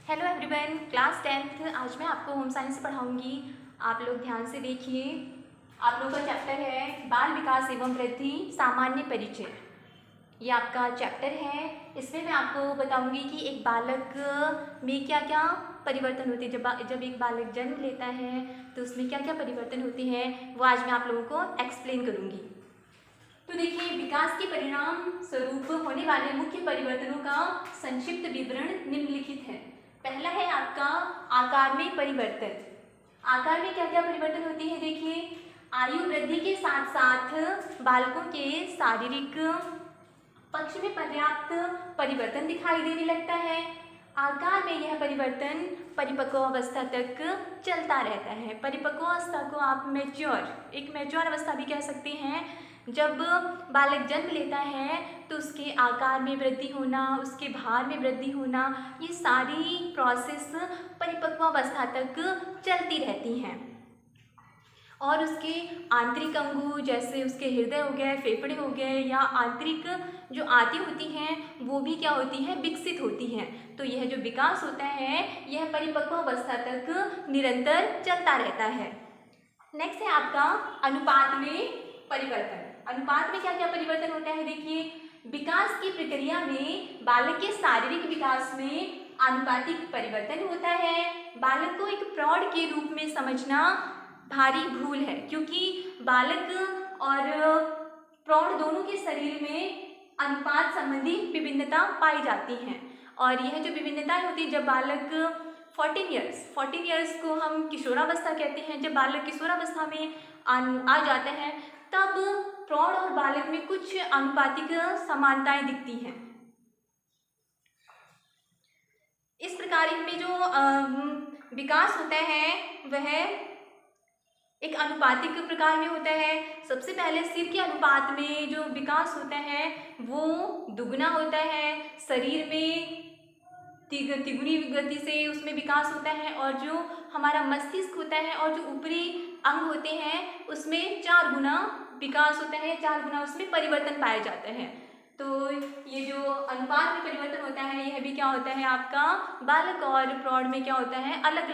Hello everyone, class 10th। आज मैं आपको होम साइंस पढ़ाऊंगी। आप लोग ध्यान से देखिए। आप लोग का चैप्टर है बाल विकास एवं वृद्धि सामान्य परिचय। ये आपका चैप्टर है। इसमें मैं आपको बताऊंगी कि एक बालक में क्या क्या परिवर्तन होते हैं। जब एक बालक जन्म लेता है तो उसमें क्या क्या परिवर्तन होते हैं, वो आज मैं आप लोगों को एक्सप्लेन करूँगी। तो देखिए, विकास के परिणाम स्वरूप होने वाले मुख्य परिवर्तनों का संक्षिप्त विवरण निम्नलिखित है। पहला है आपका आकार में परिवर्तन। आकार में क्या क्या परिवर्तन होती है? देखिए, आयु वृद्धि के साथ साथ बालकों के शारीरिक पक्ष में पर्याप्त परिवर्तन दिखाई देने लगता है। आकार में यह परिवर्तन परिपक्व अवस्था तक चलता रहता है। परिपक्व अवस्था को आप एक मैच्योर अवस्था भी कह सकते हैं। जब बालक जन्म लेता है तो उसके आकार में वृद्धि होना, उसके भार में वृद्धि होना, ये सारी प्रोसेस परिपक्व अवस्था तक चलती रहती हैं। और उसके आंतरिक अंगों जैसे उसके हृदय हो गए, फेफड़े हो गए, या आंतरिक जो आंतें होती हैं वो भी क्या होती हैं? विकसित होती हैं। तो यह जो विकास होता है यह परिपक्व अवस्था तक निरंतर चलता रहता है। नेक्स्ट है आपका अनुपात में परिवर्तन। अनुपात में क्या क्या परिवर्तन होता है? देखिए, विकास की प्रक्रिया में बालक के शारीरिक विकास में आनुपातिक परिवर्तन होता है। बालक को एक प्रौढ़ के रूप में समझना भारी भूल है, क्योंकि बालक और प्रौढ़ दोनों के शरीर में अनुपात संबंधी विभिन्नता पाई जाती हैं। और यह जो विभिन्नताएं होती है, जब बालक 14 ईयर्स को हम किशोरावस्था कहते हैं, जब बालक किशोरावस्था में आ जाते हैं तब प्रौढ़ और बालक में कुछ आनुपातिक समानताएं दिखती हैं। इस प्रकार इनमें जो विकास होता है वह एक अनुपातिक प्रकार में होता है। सबसे पहले सिर के अनुपात में जो विकास होता है वो दुगना होता है। शरीर में तिगुनी गति से उसमें विकास होता है। और जो हमारा मस्तिष्क होता है और जो ऊपरी अंग होते हैं उसमें 4 गुना विकास होता है, 4 गुना उसमें परिवर्तन पाया जाता है। तो ये जो अनुपात में परिवर्तन होता है यह भी क्या होता है आपका बालक और प्रौढ़ में क्या होता है? अलग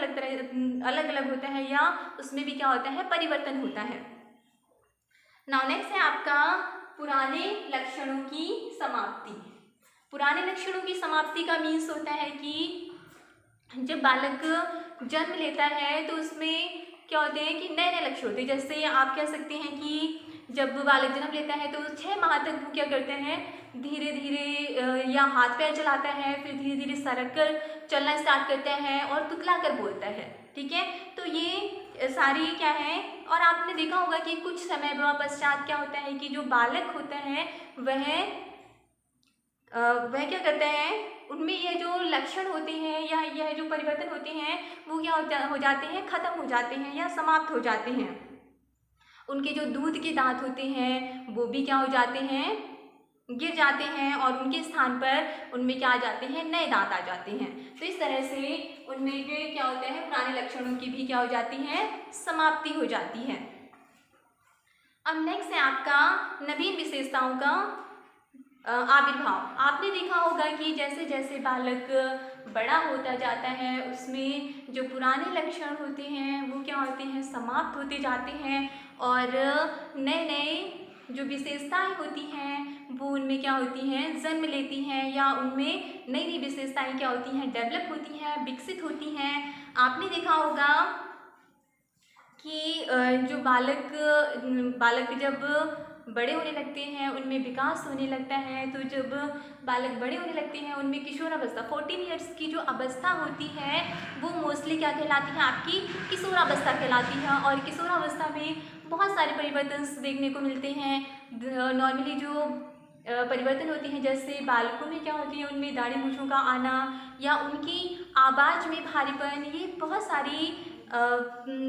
अलग होता है, या उसमें भी क्या होता है? परिवर्तन होता है। नाउ नेक्स्ट है आपका पुराने लक्षणों की समाप्ति। पुराने लक्षणों की समाप्ति का मीन्स होता है कि जब बालक जन्म लेता है तो उसमें क्या होते हैं कि नए नए लक्षण होते हैं। जैसे आप कह सकते हैं कि जब बालक जन्म लेता है तो 6 माह तक वो क्या करते हैं? धीरे धीरे या हाथ पैर चलाता है, फिर धीरे धीरे सरक कर चलना स्टार्ट करता है और तुतला कर बोलता है। ठीक है, तो ये सारी क्या है। और आपने देखा होगा कि कुछ समय पश्चात क्या होता है कि जो बालक होता है वह क्या करता है? उनमें ये जो लक्षण होते हैं या यह जो परिवर्तन होते हैं वो क्या हो जाते हैं? खत्म हो जाते हैं या समाप्त हो जाते हैं। उनके जो दूध के दांत होते हैं वो भी क्या हो जाते हैं? गिर जाते हैं, और उनके स्थान पर उनमें क्या आ जाते हैं? नए दांत आ जाते हैं। तो इस तरह से उनमें जो क्या होता है पुराने लक्षणों की भी क्या हो जाती है? समाप्ति हो जाती है। अब नेक्स्ट है आपका नवीन विशेषताओं का आविर्भाव। आपने देखा होगा कि जैसे जैसे बालक बड़ा होता जाता है उसमें जो पुराने लक्षण होते हैं वो क्या होते हैं? समाप्त होते जाते हैं, और नए नए जो विशेषताएं होती हैं वो उनमें क्या होती हैं? जन्म लेती हैं, या उनमें नई नई विशेषताएं क्या होती हैं? डेवलप होती हैं, विकसित होती हैं। आपने देखा होगा कि जो बालक जब बड़े होने लगते हैं उनमें विकास होने लगता है। तो जब बालक बड़े होने लगते हैं उनमें किशोरावस्था 14 ईयर्स की जो अवस्था होती है वो मोस्टली क्या कहलाती है? आपकी किशोरावस्था कहलाती है। और किशोरावस्था में बहुत सारे परिवर्तन देखने को मिलते हैं। नॉर्मली जो परिवर्तन होते हैं, जैसे बालकों में क्या होती है? उनमें दाढ़ी मूंछों का आना, या उनकी आवाज़ में भारीपन, ये बहुत सारी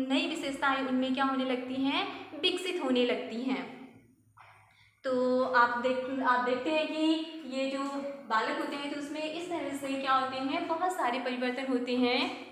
नई विशेषताएं उनमें क्या होने लगती हैं? विकसित होने लगती हैं। तो आप देखते हैं कि ये जो बालक होते हैं तो उसमें इस तरह से क्या होते हैं? बहुत सारे परिवर्तन होते हैं।